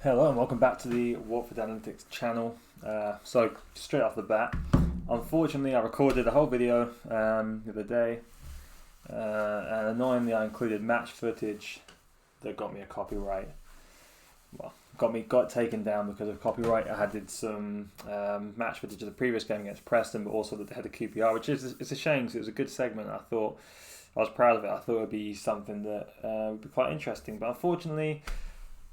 Hello and welcome back to the Watford Analytics channel. So straight off the bat, unfortunately I recorded a whole video the other day and annoyingly I included match footage that got me a copyright. Well, got taken down because of copyright. I did some match footage of the previous game against Preston, but also that they had the QPR, which it's a shame because it was a good segment. I was proud of it. I thought it would be something that would be quite interesting, but unfortunately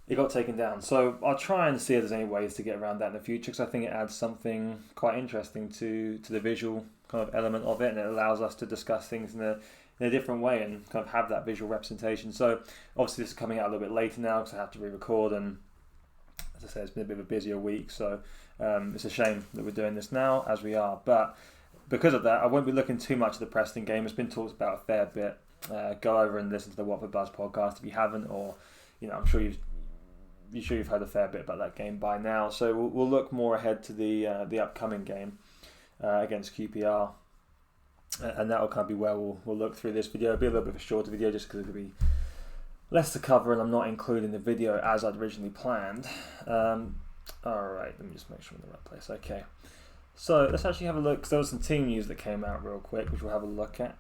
it got taken down. So I'll try and see if there's any ways to get around that in the future, because I think it adds something quite interesting to the visual kind of element of it, and it allows us to discuss things in a different way and kind of have that visual representation. So obviously this is coming out a little bit later now because I have to re-record, and as I say, it's been a bit of a busier week, so it's a shame that we're doing this now as we are. But because of that, I won't be looking too much at the Preston game. It's been talked about a fair bit. Go over and listen to the Watford Buzz podcast if you haven't, or I'm sure you've heard a fair bit about that game by now. So we'll look more ahead to the upcoming game against QPR, and that'll kind of be where we'll look through this video. It'll be a little bit of a shorter video just because it'll be less to cover, and I'm not including the video as I'd originally planned. Alright, let me just make sure I'm in the right place. Okay, so let's actually have a look, because there was some team news that came out real quick, which we'll have a look at,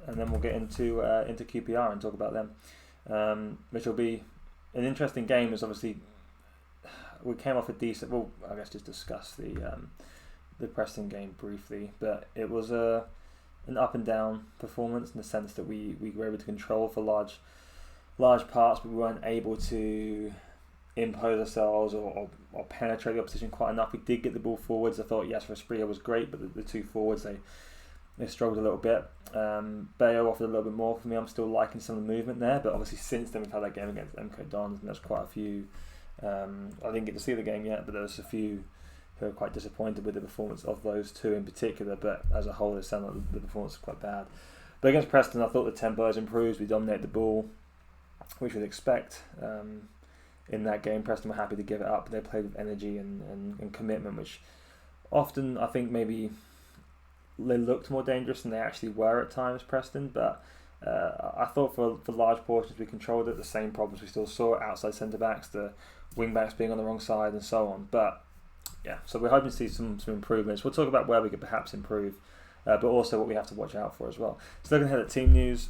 and then we'll get into QPR and talk about them, which will be an interesting game. Is obviously we came off a decent. Well, I guess just discuss the Preston game briefly, but it was an up and down performance in the sense that we were able to control for large parts, but we weren't able to impose ourselves or penetrate the opposition quite enough. We did get the ball forwards. I thought Asprilla was great, but the two forwards they struggled a little bit. Bayo offered a little bit more for me. I'm still liking some of the movement there, but obviously since then we've had that game against MK Dons, and there's quite a few. I didn't get to see the game yet, but there's a few who are quite disappointed with the performance of those two in particular. But as a whole, it sounded like the performance was quite bad. But against Preston, I thought the tempo has improved. We dominate the ball, which we'd expect. In that game, Preston were happy to give it up. They played with energy and commitment, which often I think maybe they looked more dangerous than they actually were at times, Preston. But I thought for large portions we controlled it. The same problems we still saw outside centre-backs, the wing-backs being on the wrong side and so on. But yeah, so we're hoping to see some improvements. We'll talk about where we could perhaps improve, but also what we have to watch out for as well. So looking ahead at team news,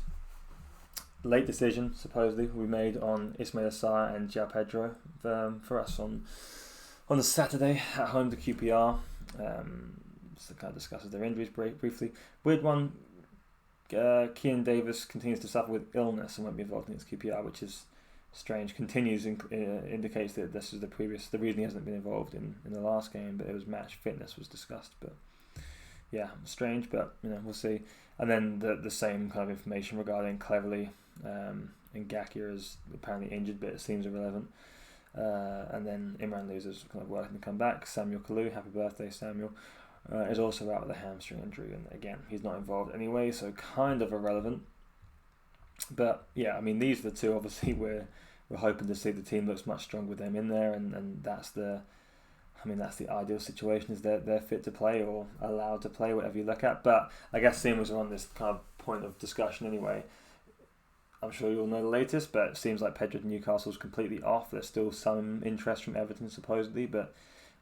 late decision supposedly we made on Ismail Assar and João Pedro for us on the Saturday at home to QPR. Just to kind of discuss their injuries briefly. Weird one. Kean Davis continues to suffer with illness and won't be involved in his QPR, which is strange. Continues indicates that this is the reason he hasn't been involved in the last game, but it was match fitness was discussed. But yeah, strange, but we'll see. And then the same kind of information regarding Cleverley and Gakia is apparently injured, but it seems irrelevant. And then Imran Losers kind of working to come back. Samuel Kalu, happy birthday Samuel, is also out with a hamstring injury, and again he's not involved anyway, so kind of irrelevant. But yeah, I mean these are the two. Obviously we're hoping to see the team looks much stronger with them in there, and that's the ideal situation, is they're fit to play or allowed to play, whatever you look at. But I guess seeing as we're on this kind of point of discussion anyway, I'm sure you'll know the latest, but it seems like Pedro to Newcastle's completely off. There's still some interest from Everton supposedly, but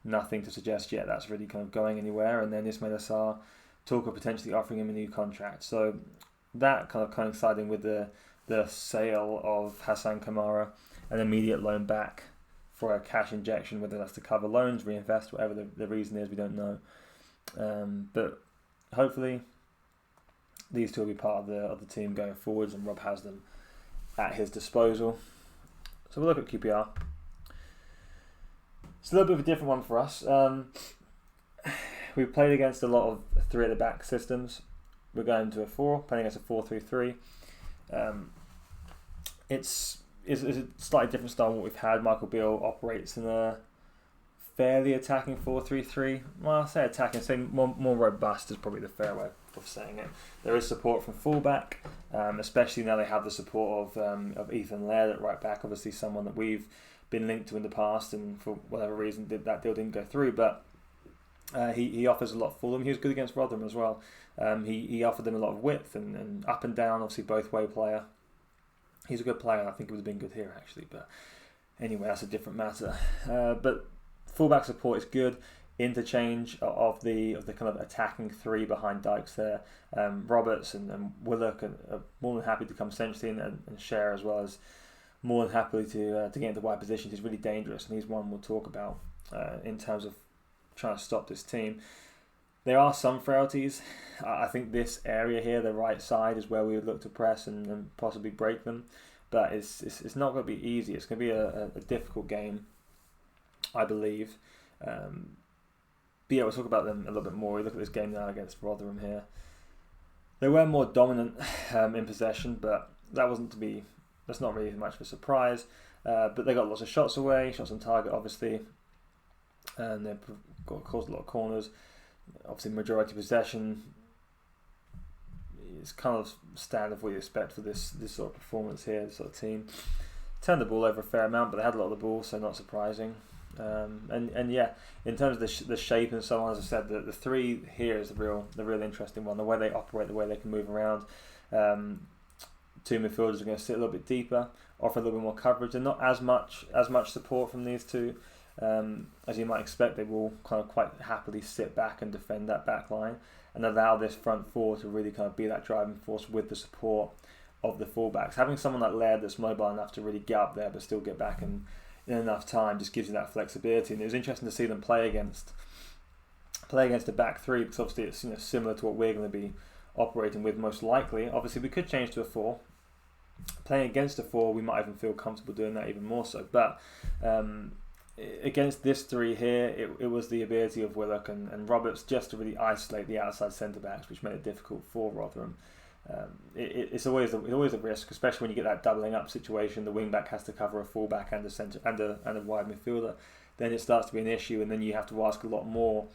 nothing to suggest yet that's really kind of going anywhere. And then Ismail Assar, talk of potentially offering him a new contract. So that kind of coinciding with the sale of Hassan Kamara, an immediate loan back for a cash injection, whether that's to cover loans, reinvest, whatever the reason is, we don't know. But hopefully these two will be part of the team going forwards, and Rob has them at his disposal. So we'll look at QPR. It's a little bit of a different one for us. We've played against a lot of three at the back systems. We're going to playing against a 4-3-3. It's a slightly different style than what we've had. Michael Beale operates in a fairly attacking 4-3-3. Well, I say attacking, say more robust is probably the fair way of saying it. There is support from fullback, especially now they have the support of Ethan Laird at right back. Obviously, someone that we've been linked to in the past, and for whatever reason that deal didn't go through. But he offers a lot for them. He was good against Rotherham as well. He offered them a lot of width and up and down. Obviously, both way player. He's a good player. I think it would have been good here actually, but Anyway, that's a different matter. But fullback support is good. Interchange of the kind of attacking three behind Dykes there. Roberts and Willock are more than happy to come centrally, and Cher as well as more than happily to get into wide positions. He's really dangerous, and he's one we'll talk about in terms of trying to stop this team. There are some frailties. I think this area here, the right side, is where we would look to press and possibly break them. But it's not going to be easy. It's going to be a difficult game, I believe. But yeah, we'll talk about them a little bit more. We look at this game now against Rotherham here. They were more dominant in possession, but that's not really much of a surprise. But they got lots of shots away, shots on target, obviously. And they've caused a lot of corners. Obviously, majority possession is kind of standard what you expect for this sort of performance here, this sort of team. Turned the ball over a fair amount, but they had a lot of the ball, so not surprising. And yeah, in terms of the shape and so on, as I said, the three here is the real interesting one. The way they operate, the way they can move around. Two midfielders are going to sit a little bit deeper, offer a little bit more coverage, and not as much support from these two. As you might expect, they will kind of quite happily sit back and defend that back line and allow this front four to really kind of be that driving force with the support of the fullbacks. Having someone like Laird that's mobile enough to really get up there but still get back in enough time just gives you that flexibility. And it was interesting to see them play against a back three, because obviously it's similar to what we're going to be operating with most likely. Obviously we could change to a 4. Playing against a 4, we might even feel comfortable doing that even more so. But against this three here, it was the ability of Willock and Roberts just to really isolate the outside centre backs, which made it difficult for Rotherham. It's always a risk, especially when you get that doubling up situation. The wing back has to cover a full back and a centre and a wide midfielder. Then it starts to be an issue, and then you have to ask a lot more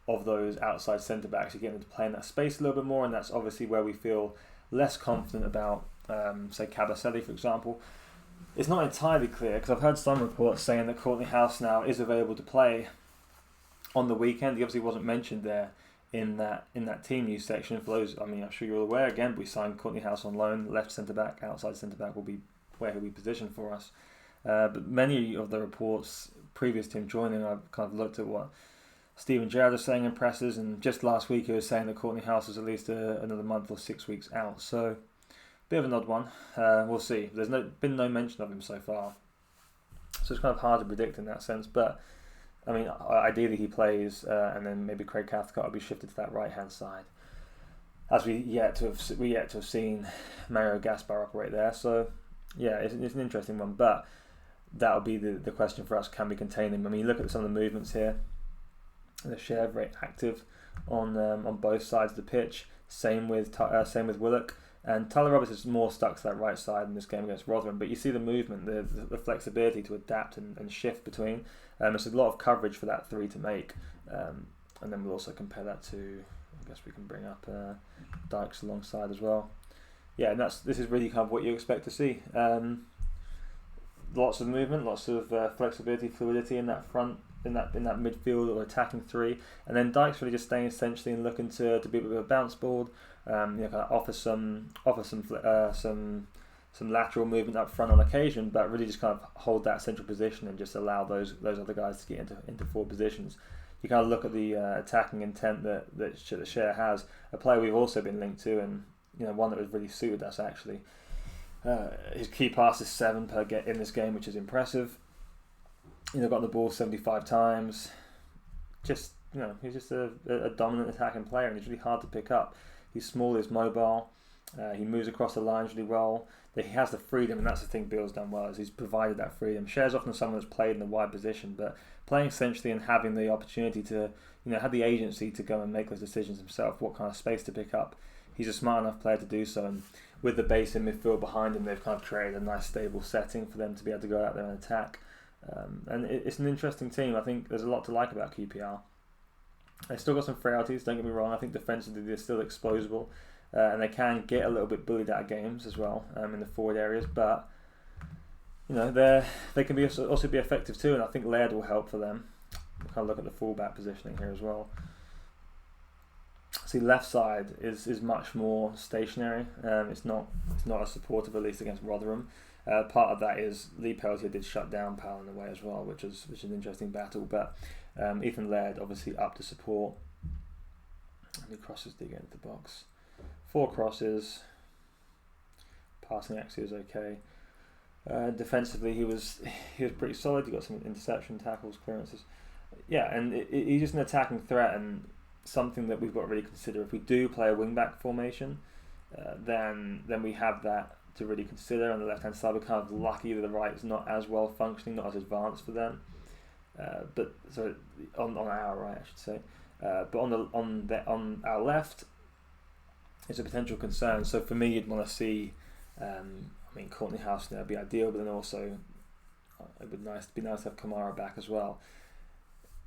of those outside centre backs. You get them to play in that space a little bit more, and that's obviously where we feel less confident about, say, Cabaselli, for example. It's not entirely clear, because I've heard some reports saying that Courtney House now is available to play on the weekend. He obviously wasn't mentioned there in that team news section. For those, I'm sure you're all aware. Again, we signed Courtney House on loan. Left centre back, outside centre back will be where he'll be positioned for us. But many of the reports previous to him joining, I've kind of looked at what Stephen Gerrard was saying in presses, and just last week he was saying that Courtney House is at least another month or 6 weeks out. So, bit of an odd one. We'll see. There's been no mention of him so far, so it's kind of hard to predict in that sense. But ideally he plays, and then maybe Craig Cathcart will be shifted to that right hand side, as we yet to have seen Mario Gaspar operate there. So yeah, it's an interesting one, but that'll be the question for us: can we contain him? You look at some of the movements here. The Cher very active on both sides of the pitch. Same with Willock. And Tyler Roberts is more stuck to that right side in this game against Rotherham. But you see the movement, the flexibility to adapt and shift between. There's a lot of coverage for that three to make. And then we'll also compare that to, I guess we can bring up Dykes alongside as well. Yeah, and this is really kind of what you expect to see. Lots of movement, lots of flexibility, fluidity in that front, in that midfield or attacking three. And then Dykes really just staying essentially and looking to be a bit of a bounce board. Kind of offer some lateral movement up front on occasion, but really just kind of hold that central position and just allow those other guys to get into forward positions. You kind of look at the attacking intent that Cher has, a player we've also been linked to, and one that was really suited us actually. His key pass is 7 per get in this game, which is impressive. Got the ball 75 times. He's just a dominant attacking player, and he's really hard to pick up. He's small, he's mobile, he moves across the lines really well. He has the freedom, and that's the thing Bill's done well, is he's provided that freedom. Cher's often someone that's played in the wide position, but playing centrally and having the opportunity to, have the agency to go and make those decisions himself, what kind of space to pick up. He's a smart enough player to do so, and with the base in midfield behind him, they've kind of created a nice stable setting for them to be able to go out there and attack. And it's an interesting team. I think there's a lot to like about QPR. They've still got some frailties, don't get me wrong. I think defensively they're still explosible, and they can get a little bit bullied out of games as well in the forward areas. But they can also be effective too, and I think Laird will help for them. We'll kind of look at the fullback positioning here as well. See, left side is much more stationary. It's not as supportive, at least against Rotherham. Part of that is Lee Peltier did shut down Powell in a way as well, which is an interesting battle. But Ethan Laird obviously up to support. How many crosses did he get into the box? 4 crosses. Passing actually was okay. Defensively, he was pretty solid. He got some interception tackles, clearances. Yeah, and he's just an attacking threat, and something that we've got to really consider. If we do play a wing-back formation, then we have that to really consider. On the left-hand side, we're kind of lucky that the right is not as well functioning, not as advanced for them. But so on our right, I should say. But on our left, it's a potential concern. So for me, you'd want to see. I mean, Courtney House there would be ideal, but then also it would be nice to have Kamara back as well.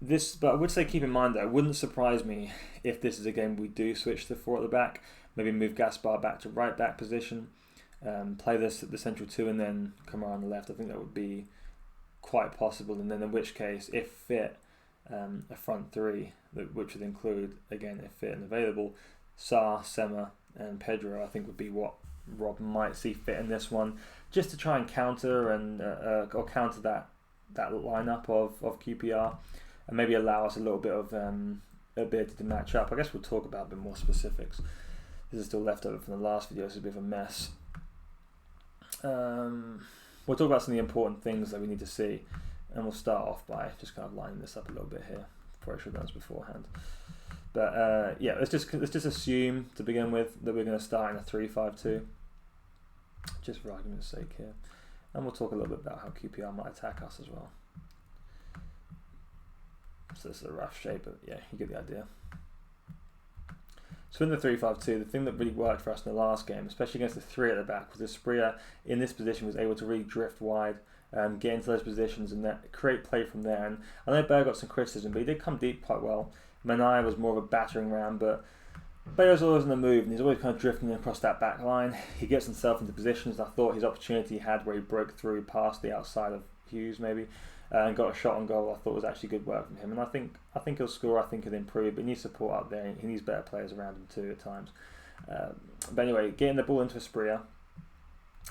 But I would say keep in mind though, it wouldn't surprise me if this is a game we do switch to 4 at the back, maybe move Gaspar back to right back position, play this at the central 2 and then Kamara on the left. I think that would be quite possible, and then in which case, if fit, a front 3, which would include, again, if fit and available, Sarr, Sema and Pedro, I think would be what Rob might see fit in this one, just to try and counter or counter that lineup of QPR, and maybe allow us a little bit of ability to match up. I guess we'll talk about a bit more specifics. This is still left over from the last video, so it's a bit of a mess. We'll talk about some of the important things that we need to see, and we'll start off by just kind of lining this up a little bit here. Probably should have done this beforehand. But yeah, let's just assume to begin with that we're going to start in a 3-5-2, just for argument's sake here, and we'll talk a little bit about how QPR might attack us as well. So this is a rough shape, but yeah, you get the idea. So in the 3-5-2, the thing that really worked for us in the last game, especially against the 3 at the back, was that Spria in this position was able to really drift wide, get into those positions and create play from there. And I know Bear got some criticism, but he did come deep quite well. Manai was more of a battering ram, but Bear's always on the move and he's always kind of drifting across that back line. He gets himself into positions. I thought his opportunity he had where he broke through past the outside of Hughes maybe, and got a shot on goal, I thought was actually good work from him. And I think he'll score, I think he'll improve, but he needs support up there. He needs better players around him too at times. But anyway, getting the ball into Spria,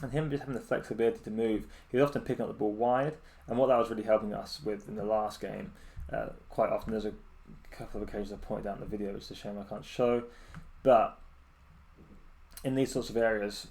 and him just having the flexibility to move, he was often picking up the ball wide, and what that was really helping us with in the last game, quite often there's a couple of occasions I pointed out in the video, which is a shame I can't show, but in these sorts of areas,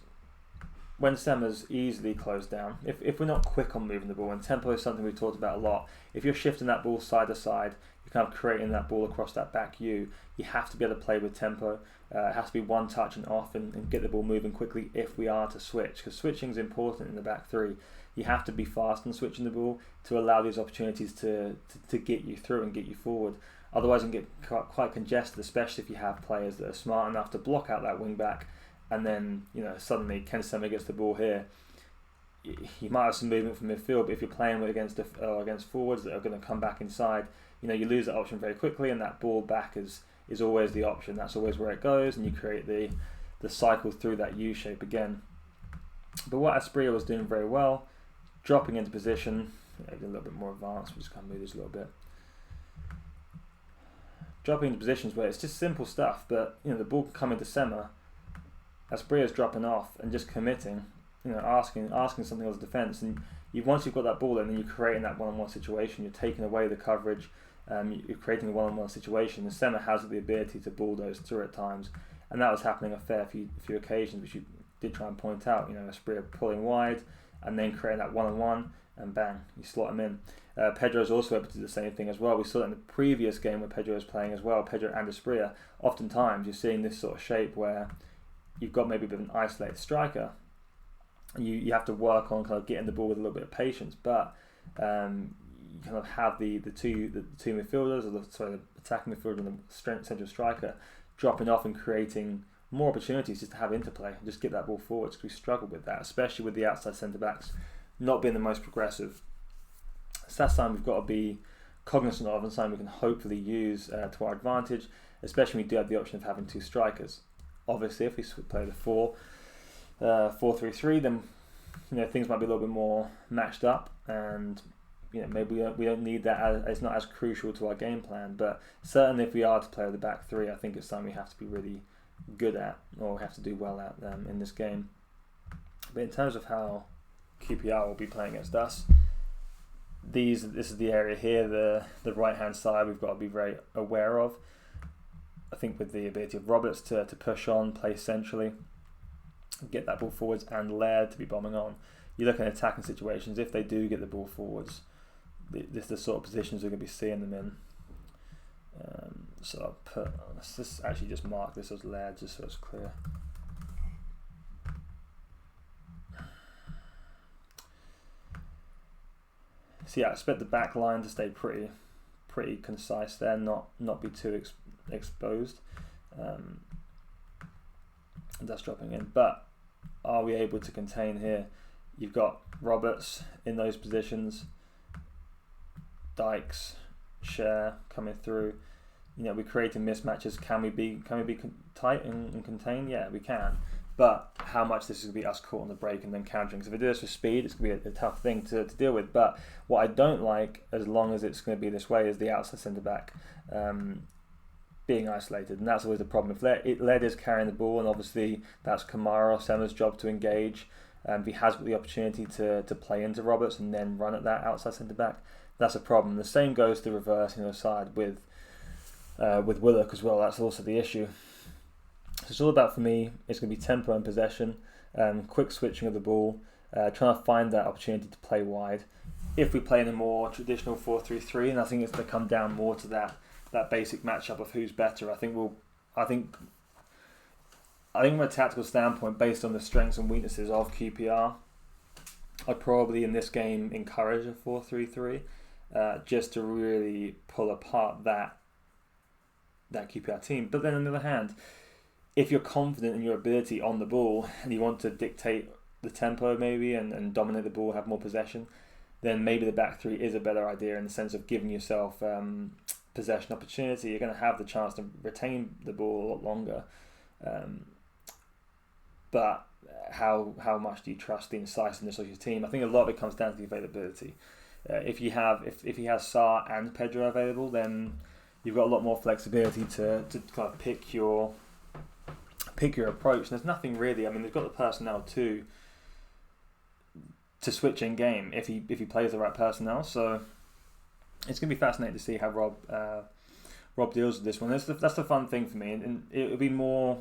when Sema's easily closed down, if we're not quick on moving the ball, and tempo is something we've talked about a lot, if you're shifting that ball side to side, you're kind of creating that ball across that back you have to be able to play with tempo. It has to be one touch and off and get the ball moving quickly if we are to switch, because switching is important in the back 3. You have to be fast in switching the ball to allow these opportunities to get you through and get you forward. Otherwise it can get quite congested, especially if you have players that are smart enough to block out that wing back, and then suddenly Ken Sema gets the ball here. You might have some movement from midfield, but if you're playing against forwards that are going to come back inside, you lose that option very quickly, and that ball back is always the option. That's always where it goes, and you create the cycle through that U shape again. But what Aspria was doing very well, dropping into position, a little bit more advanced, we'll just kind of move this a little bit. Dropping into positions where it's just simple stuff, but the ball can come into Sema, Aspria's dropping off and just committing, asking something of the defence, and once you've got that ball in, then you're creating that one-on-one situation. You're taking away the coverage, you're creating a one-on-one situation. And Sema has the ability to bulldoze through at times, and that was happening a fair few occasions, which you did try and point out. Aspria pulling wide and then creating that one-on-one, and bang, you slot him in. Pedro's also able to do the same thing as well. We saw that in the previous game where Pedro was playing as well. Pedro and Aspria. Oftentimes you're seeing this sort of shape where you've got maybe a bit of an isolated striker, and you have to work on kind of getting the ball with a little bit of patience, but you kind of have the two midfielders, or the attacking midfielder and the central striker dropping off and creating more opportunities just to have interplay and just get that ball forward, because we struggled with that, especially with the outside centre backs not being the most progressive. So that's something we've got to be cognizant of, and something we can hopefully use to our advantage, especially when we do have the option of having 2 strikers. Obviously, if we play the 4-3-3, then things might be a little bit more matched up, and maybe we don't need that. It's not as crucial to our game plan. But certainly, if we are to play with the back 3, I think it's something we have to be really good at, or we have to do well at in this game. But in terms of how QPR will be playing against us. This is the area here, the right hand side, we've got to be very aware of. I think with the ability of Roberts to push on, play centrally, get that ball forwards, and Laird to be bombing on. You look at attacking situations, if they do get the ball forwards, this is the sort of positions we're going to be seeing them in. So let's just actually just mark this as Laird just so it's clear. So yeah, I expect the back line to stay pretty concise there, not be too exposed. That's dropping in, but are we able to contain here? You've got Roberts in those positions, Dykes, Cher coming through. You know, we're creating mismatches. Can we be tight and contain? Yeah, we can. But how much this is going to be us caught on the break and then countering. Because if we do this with speed, it's going to be a tough thing to deal with. But what I don't like, as long as it's going to be this way, is the outside centre back being isolated, and that's always the problem. If Laird is carrying the ball, and obviously that's Kamara or Sema's job to engage. If he has got the opportunity to play into Roberts and then run at that outside centre back, that's a problem. The same goes to reversing the side with Willock as well. That's also the issue. So it's all about, for me, it's going to be tempo and possession, quick switching of the ball, trying to find that opportunity to play wide. If we play in a more traditional 4-3-3, and I think it's going to come down more to that basic matchup of who's better. I think from a tactical standpoint, based on the strengths and weaknesses of QPR, I'd probably in this game encourage a 4-3-3, just to really pull apart that QPR team. But then on the other hand, if you're confident in your ability on the ball and you want to dictate the tempo maybe and dominate the ball, have more possession, then maybe the back three is a better idea in the sense of giving yourself possession opportunity. You're going to have the chance to retain the ball a lot longer. But how much do you trust the incisiveness of your team? I think a lot of it comes down to the availability. If he has Sarr and Pedro available, then you've got a lot more flexibility to kind of pick your approach. And there's nothing really. I mean, they've got the personnel to switch in game if he plays the right personnel. So it's going to be fascinating to see how Rob deals with this one. That's the fun thing for me, and it'll be more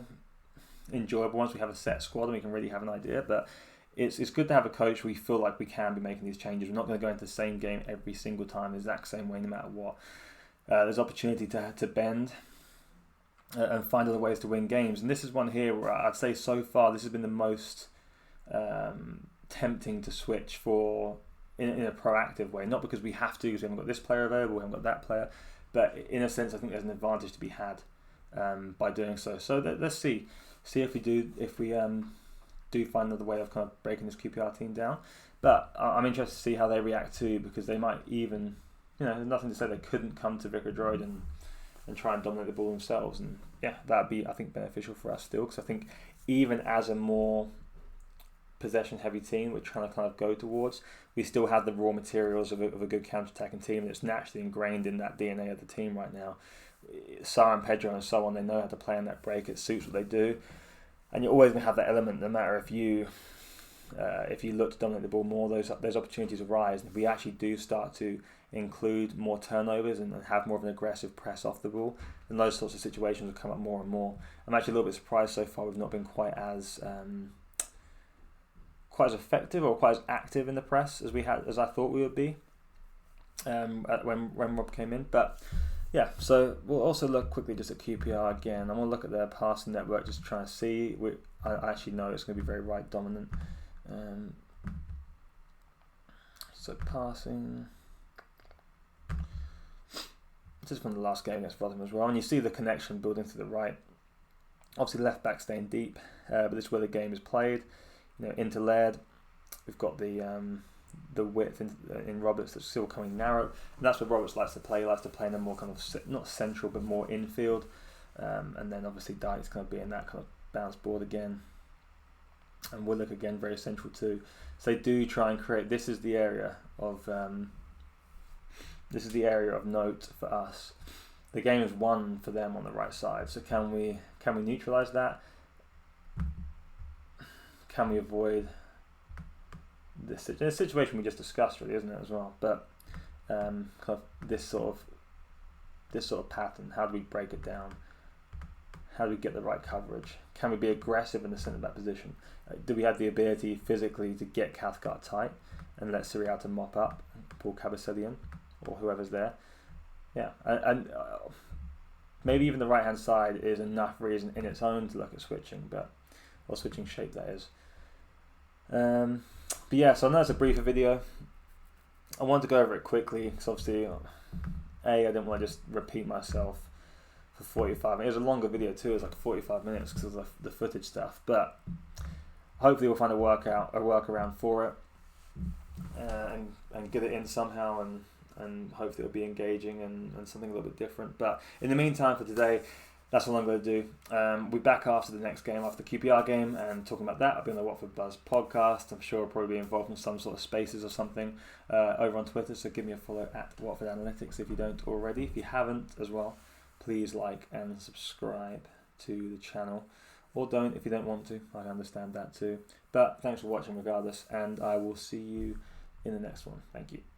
enjoyable once we have a set squad and we can really have an idea. But it's good to have a coach we feel like we can be making these changes. We're not going to go into the same game every single time the exact same way, no matter what. There's opportunity to bend and find other ways to win games. And this is one here where I'd say so far this has been the most tempting to switch for in a proactive way. Not because we have to, because we haven't got this player available, we haven't got that player. But in a sense, I think there's an advantage to be had by doing so. So let's see if we do find another way of kind of breaking this QPR team down. But I'm interested to see how they react too, because they might even, there's nothing to say they couldn't come to Vicarage Road and try and dominate the ball themselves. And yeah, that'd be, I think, beneficial for us still, because I think even as a more possession-heavy team we're trying to kind of go towards, we still have the raw materials of a good counter-attacking team that's naturally ingrained in that DNA of the team right now. Sarr and Pedro and so on, they know how to play on that break. It suits what they do, and you're always going to have that element. No matter if you look to dominate the ball more, those opportunities arise. And if we actually do start to include more turnovers and have more of an aggressive press off the ball, then those sorts of situations will come up more and more. I'm actually a little bit surprised so far we've not been quite as effective or quite as active in the press as I thought we would be when Rob came in. But yeah, so we'll also look quickly just at QPR again. I'm going to look at their passing network, just trying to see. I actually know it's going to be very right dominant. So passing, this is from the last game against Rotherham as well, and you see the connection building to the right. Obviously left back staying deep, but this is where the game is played. Into Laird, we've got the width in Roberts that's still coming narrow, and that's what Roberts likes to play. He likes to play in a more kind of not central but more infield, and then obviously Dykes kind of being that kind of bounce board again, and Willock again very central too. So they do try and create. This is the area of note for us. The game is won for them on the right side. So can we neutralise that? Can we avoid this situation we just discussed, really, isn't it, as well? But kind of this sort of pattern. How do we break it down? How do we get the right coverage? Can we be aggressive in the centre back position? Do we have the ability physically to get Cathcart tight and let Serial to mop up, pull Kabasele in, or whoever's there? Yeah, and maybe even the right hand side is enough reason in its own to look at switching, or switching shape, that is. But yeah, so I know it's a briefer video. I wanted to go over it quickly because obviously, I didn't want to just repeat myself for 45 minutes. It was a longer video too. It was like 45 minutes because of the footage stuff. But hopefully we'll find a workaround for it, and get it in somehow, and hopefully it'll be engaging and something a little bit different. But in the meantime, for today, that's what I'm going to do. We'll be back after the next game, after the QPR game, and talking about that. I'll be on the Watford Buzz podcast. I'm sure I'll probably be involved in some sort of spaces or something over on Twitter, so give me a follow at Watford Analytics if you don't already. If you haven't as well, please like and subscribe to the channel. Or don't if you don't want to. I understand that too. But thanks for watching regardless, and I will see you in the next one. Thank you.